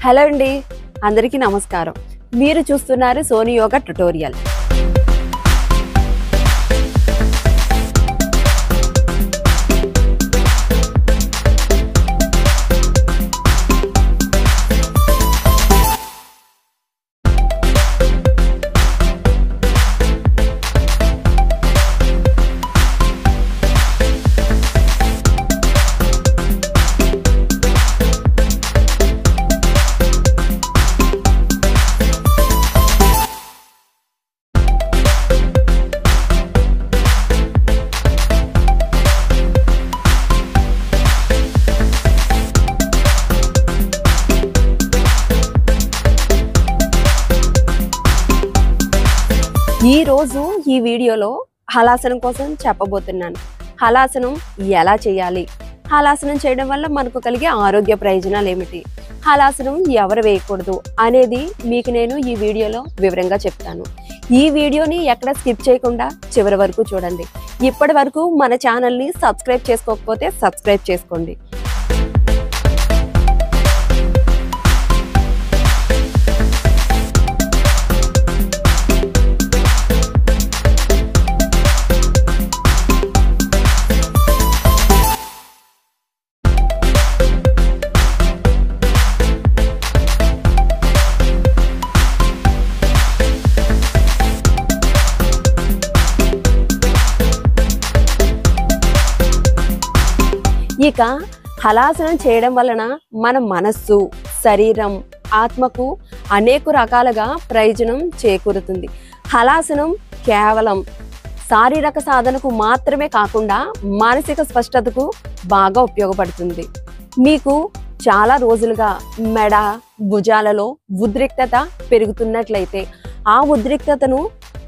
Hello అండి, అందరికీ నమస్కారం. మీరు చూస్తున్నారు సోనీ యోగా ట్యుటోరియల్. ఈ రోజు ఈ వీడియోలో హలాసనం కోసం చెప్పబోతున్నాను. హలాసనం ఎలా చేయాలి, హలాసనం చేయడం వల్ల మనకు కలిగే ఆరోగ్య ప్రయోజనాలు ఏమిటి, హలాసనం ఎవరు వేయకూడదు అనేది మీకు నేను ఈ వీడియోలో వివరంగా చెప్తాను. ఈ వీడియోని ఎక్కడ స్కిప్ చేయకుండా చివరి వరకు చూడండి. ఇప్పటి వరకు మన ఛానల్ని సబ్స్క్రైబ్ చేసుకోకపోతే సబ్స్క్రైబ్ చేసుకోండి. ఇక హలాసనం చేయడం వలన మన మనస్సు, శరీరం, ఆత్మకు అనేక రకాలుగా ప్రయోజనం చేకూరుతుంది. హలాసనం కేవలం శారీరక సాధనకు మాత్రమే కాకుండా మానసిక స్పష్టతకు బాగా ఉపయోగపడుతుంది. మీకు చాలా రోజులుగా మెడ, భుజాలలో ఉద్రిక్తత పెరుగుతున్నట్లయితే ఆ ఉద్రిక్తతను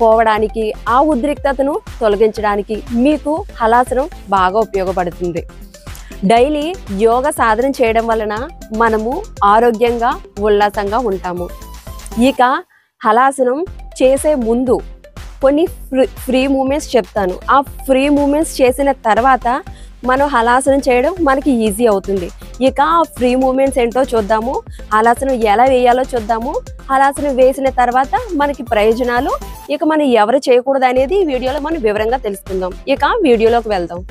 పోవడానికి, ఆ ఉద్రిక్తతను తొలగించడానికి మీకు హలాసనం బాగా ఉపయోగపడుతుంది. డైలీ యోగా సాధన చేయడం వలన మనము ఆరోగ్యంగా, ఉల్లాసంగా ఉంటాము. ఇక హలాసనం చేసే ముందు కొన్ని ఫ్రీ మూమెంట్స్ చెప్తాను. ఆ ఫ్రీ మూమెంట్స్ చేసిన తర్వాత మనం హలాసనం చేయడం మనకి ఈజీ అవుతుంది. ఇక ఆ ఫ్రీ మూమెంట్స్ ఏంటో చూద్దాము, హలాసనం ఎలా వేయాలో చూద్దాము. హలాసనం వేసిన తర్వాత మనకి ప్రయోజనాలు, ఇక మనం ఎవరు చేయకూడదు అనేది ఈ వీడియోలో మనం వివరంగా తెలుసుకుందాం. ఇక వీడియోలోకి వెళ్దాం.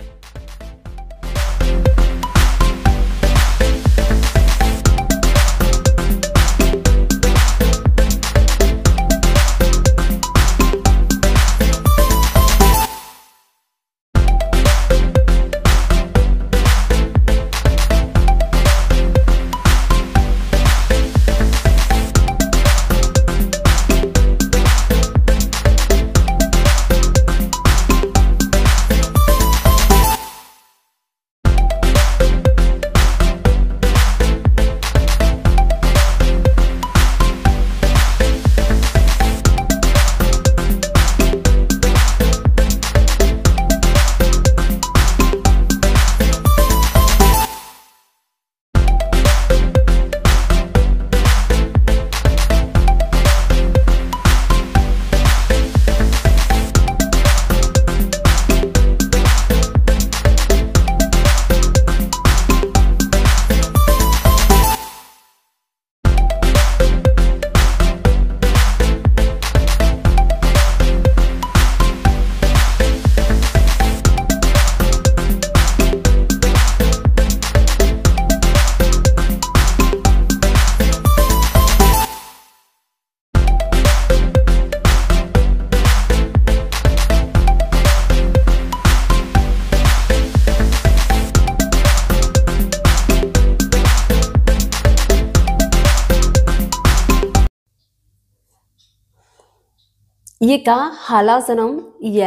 ఇక హలాసనం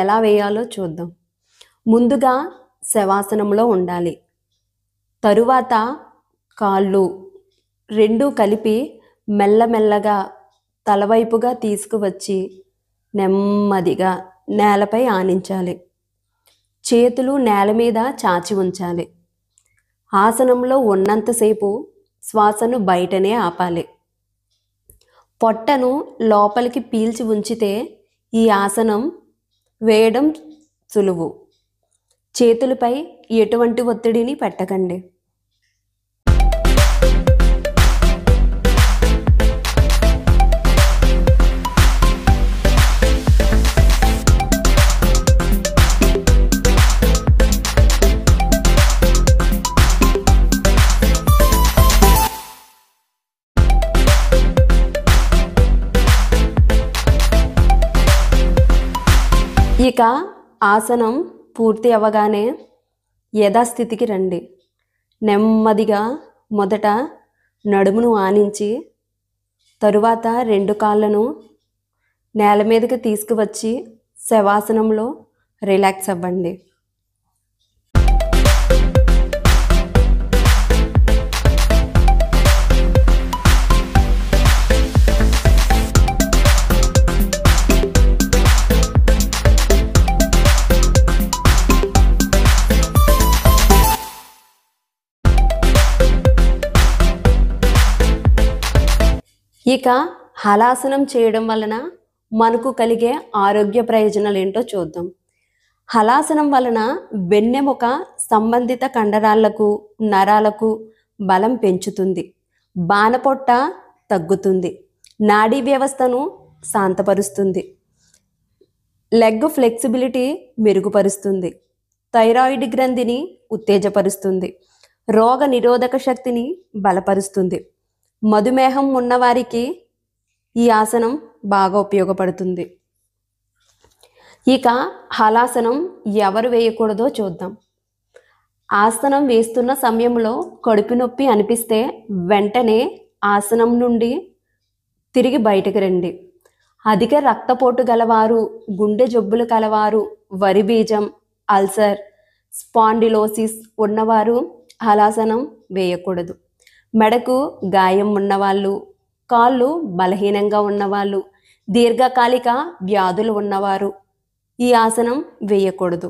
ఎలా వేయాలో చూద్దాం. ముందుగా శవాసనంలో ఉండాలి. తరువాత కాళ్ళు రెండు కలిపి మెల్లమెల్లగా తలవైపుగా తీసుకువచ్చి నెమ్మదిగా నేలపై ఆనించాలి. చేతులు నేల మీద చాచి ఉంచాలి. ఆసనంలో ఉన్నంతసేపు శ్వాసను బయటనే ఆపాలి. పొట్టను లోపలికి పీల్చి ఉంచితే ఈ ఆసనం వేయడం సులువు. చేతులపై ఎటువంటి ఒత్తిడిని పెట్టకండి. ఇక ఆసనం పూర్తి అవ్వగానే యథాస్థితికి రండి. నెమ్మదిగా మొదట నడుమును ఆనించి తరువాత 2 కాళ్ళను నేల మీదకి తీసుకువచ్చి శవాసనంలో రిలాక్స్ అవ్వండి. ఇక హలాసనం చేయడం వలన మనకు కలిగే ఆరోగ్య ప్రయోజనాలు ఏంటో చూద్దాం. హలాసనం వలన వెన్నెముక సంబంధిత కండరాలకు, నరాలకు బలం పెంచుతుంది. బాణపొట్ట తగ్గుతుంది. నాడీ వ్యవస్థను శాంతపరుస్తుంది. లెగ్ ఫ్లెక్సిబిలిటీ మెరుగుపరుస్తుంది. థైరాయిడ్ గ్రంథిని ఉత్తేజపరుస్తుంది. రోగ నిరోధక శక్తిని బలపరుస్తుంది. మధుమేహం ఉన్నవారికి ఈ ఆసనం బాగా ఉపయోగపడుతుంది. ఇక హలాసనం ఎవరు వేయకూడదో చూద్దాం. ఆసనం వేస్తున్న సమయంలో కడుపు నొప్పి అనిపిస్తే వెంటనే ఆసనం నుండి తిరిగి బయటకు రండి. అధిక రక్తపోటు గలవారు, గుండె జబ్బులు కలవారు, వరి బీజం, అల్సర్, స్పాండిలోసిస్ ఉన్నవారు హలాసనం వేయకూడదు. మెడకు గాయం ఉన్నవాళ్ళు, కాళ్ళు బలహీనంగా ఉన్నవాళ్ళు, దీర్ఘకాలిక వ్యాధులు ఉన్నవారు ఈ ఆసనం వేయకూడదు.